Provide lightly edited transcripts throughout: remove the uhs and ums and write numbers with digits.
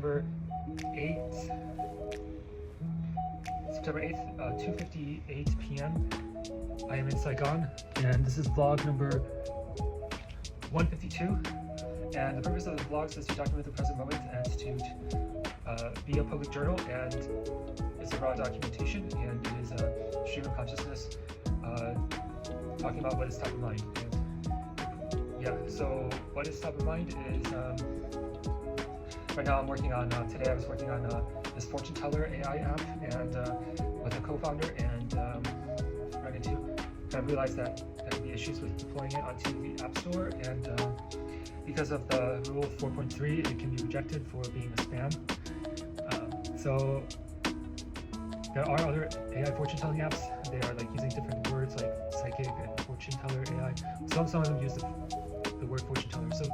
September 8th, September 8th, 2:58 p.m. I am in Saigon, and this is vlog number 152. And the purpose of the vlogs is to document the present moment and to be a public journal, and it's a raw documentation, and it is a stream of consciousness talking about what is top of mind. And yeah, so what is top of mind is right now I'm working on, today I was working on this fortune teller AI app, and with a co-founder, and run into, kind of realized that there could be issues with deploying it onto the App Store, and because of the rule 4.3, it can be rejected for being a spam. So there are other AI fortune telling apps. They are like using different words like psychic and fortune teller AI. Some of them use the word fortune teller. So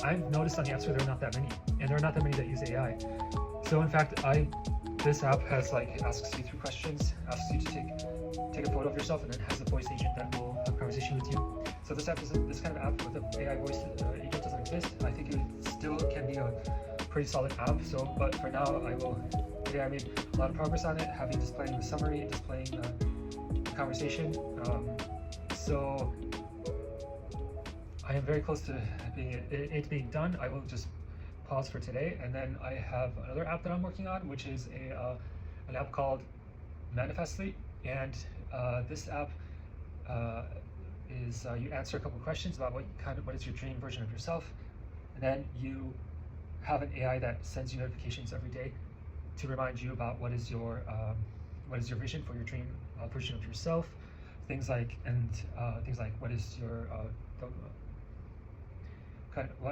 I've noticed on the App Store there are not that many, and there are not that many that use AI. So in fact, this app has like asks you 3 questions, asks you to take a photo of yourself, and then has a voice agent that will have a conversation with you. So this kind of app with an AI voice agent doesn't exist. I think it still can be a pretty solid app. So, but for now, today I made a lot of progress on it, displaying the summary, displaying the conversation. So I am very close to it being done. I will just pause for today, and then I have another app that I'm working on, which is an app called Manifestly, and this app is you answer a couple questions about what is your dream version of yourself, and then you have an AI that sends you notifications every day to remind you about what is your vision for your dream version of yourself. Things like what is your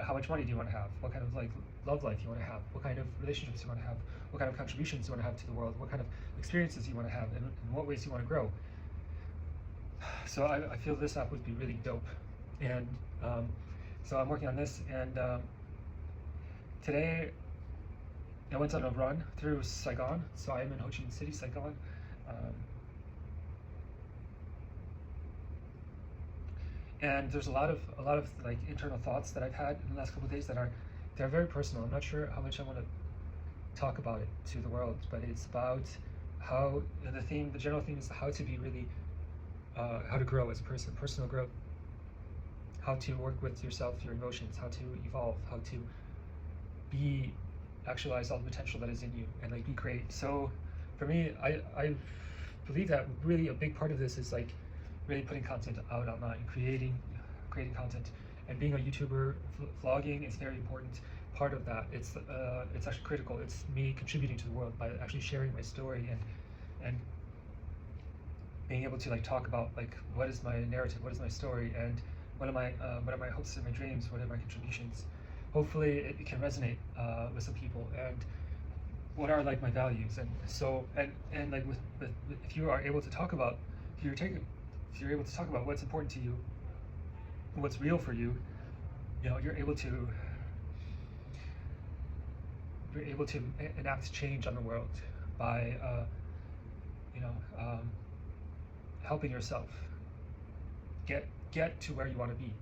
how much money do you want to have? What kind of like love life you want to have? What kind of relationships you want to have? What kind of contributions you want to have to the world? What kind of experiences you want to have, and in what ways you want to grow? So I feel this app would be really dope, and so I'm working on this. And today I went on a run through Saigon. So I am in Ho Chi Minh City, Saigon. And there's a lot of like internal thoughts that I've had in the last couple of days they're very personal. I'm not sure how much I want to talk about it to the world, but it's about how the general theme is how to be really how to grow as a person, personal growth, how to work with yourself, your emotions, how to evolve, how to actualize all the potential that is in you, and like be great. So for me, I believe that really a big part of this is like really putting content out online, creating content, and being a YouTuber, vlogging is a very important part of that. It's actually critical. It's me contributing to the world by actually sharing my story and being able to like talk about like what is my narrative, what is my story, and what are my hopes and my dreams, what are my contributions. Hopefully it can resonate with some people, and what are like my values. And so and like with if you are able to talk about, if you're able to talk about what's important to you, what's real for you, you're able to enact change on the world by helping yourself get to where you want to be,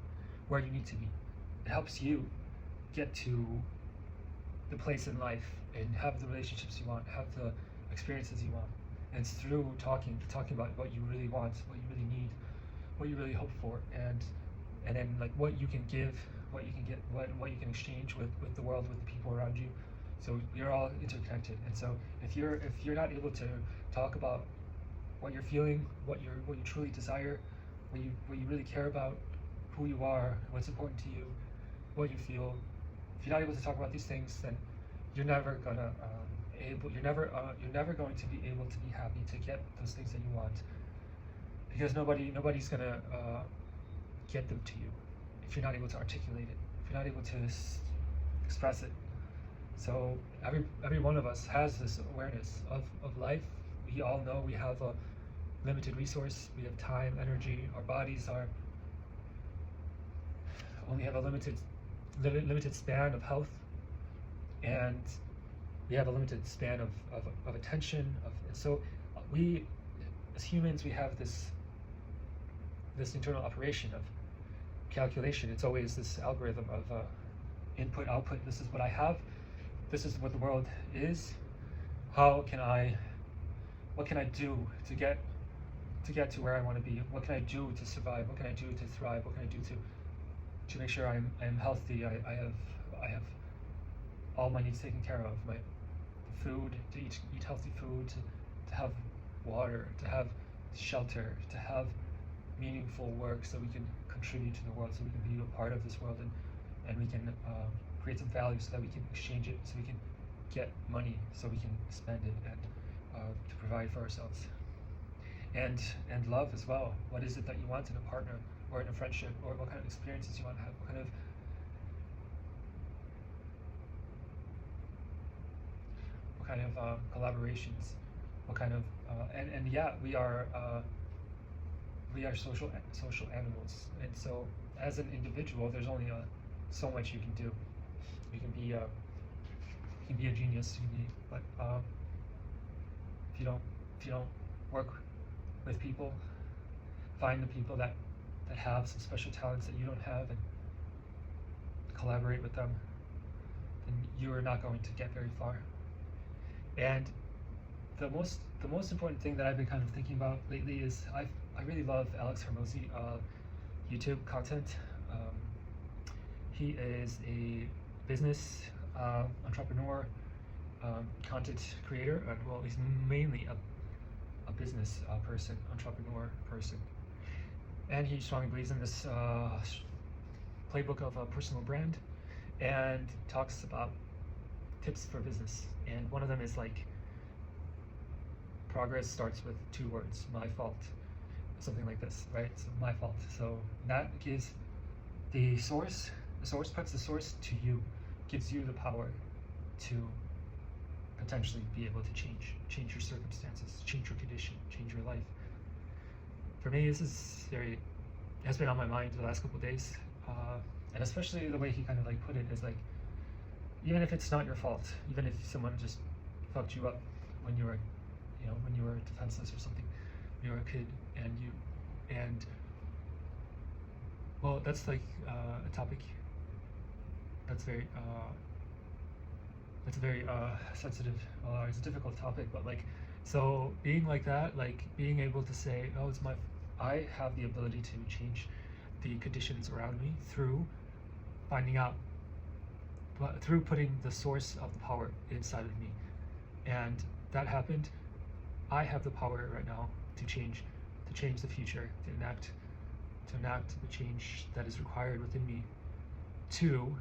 where you need to be. It helps you get to the place in life and have the relationships you want, have the experiences you want. And it's through talking about what you really want, what you really need, what you really hope for, and then like what you can give, what you can get, what you can exchange with the world, with the people around you. So you're all interconnected. And so if you're not able to talk about what you're feeling, what you truly desire, what you really care about, who you are, what's important to you, what you feel, if you're not able to talk about these things, then you're never going to be able to be happy to get those things that you want, because nobody's gonna get them to you if you're not able to articulate it, if you're not able to express it. So every one of us has this awareness of life. We all know we have a limited resource. We have time, energy. Our bodies only have a limited span of health, and we have a limited span of attention. And so we, as humans, we have this internal operation of calculation. It's always this algorithm of input, output. This is what I have. this is what the world is. What can I do to get to where I want to be? What can I do to survive? What can I do to thrive? What can I do to make sure I'm healthy? I have all my needs taken care of. My food, to eat healthy food, to have water, to have shelter, to have meaningful work, so we can contribute to the world, so we can be a part of this world, and we can create some value, so that we can exchange it, so we can get money, so we can spend it, and to provide for ourselves. And love as well. What is it that you want in a partner or in a friendship, or what kind of experiences you want to have? What kind of collaborations? What kind of and yeah, we are social animals, and so as an individual, there's only so much you can do. You can be a genius, but if you don't work with people, find the people that have some special talents that you don't have, and collaborate with them, then you are not going to get very far. And the most important thing that I've been kind of thinking about lately is I really love Alex Hormozi YouTube content. He is a business entrepreneur, content creator, and well, he's mainly a business entrepreneur person, and he strongly believes in this playbook of a personal brand, and talks about tips for business. And one of them is like, progress starts with 2 words: my fault. Something like this, right? So my fault. So that gives the source puts the source to you, gives you the power to potentially be able to change your circumstances, change your condition, change your life. For me, this is has been on my mind the last couple of days, and especially the way he kind of like put it is like, even if it's not your fault, even if someone just fucked you up when you were defenseless or something, you were a kid, and well, that's like a topic that's very sensitive. It's a difficult topic, but like, so being like that, like being able to say, oh, I have the ability to change the conditions around me through finding out, through putting the source of the power inside of me, and that happened. I have the power right now to change the future, to enact the change that is required within me to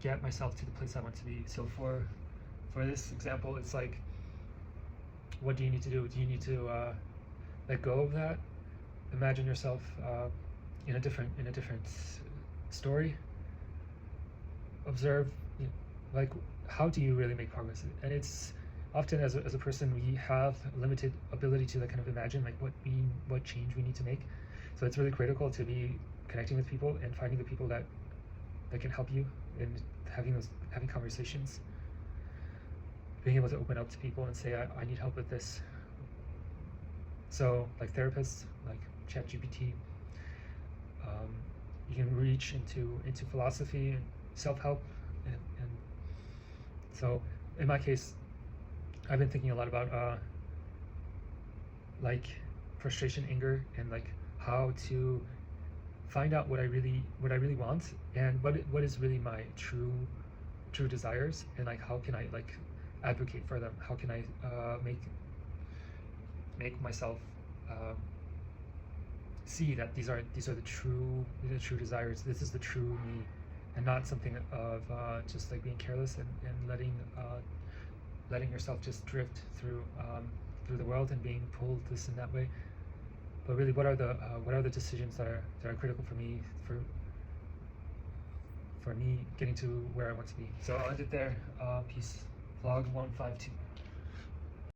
get myself to the place I want to be. So for this example, it's like, what do you need to do? Do you need to let go of that? Imagine yourself in a different story. Observe, like, how do you really make progress? And it's often, as a person, we have limited ability to kind of imagine like what change we need to make. So it's really critical to be connecting with people and finding the people that can help you in having conversations, being able to open up to people and say, I need help with this. So like therapists, like ChatGPT, you can reach into philosophy and self-help, and so in my case, I've been thinking a lot about like frustration, anger, and like how to find out what I really want, and what is really my true desires, and like how can I like advocate for them? How can I make myself see that these are the true desires. This is the true me, and not something of just like being careless and letting yourself just drift through the world and being pulled this and that way. But really, what are the decisions that are critical for me, for me getting to where I want to be? So I'll end it there. Peace. Vlog152.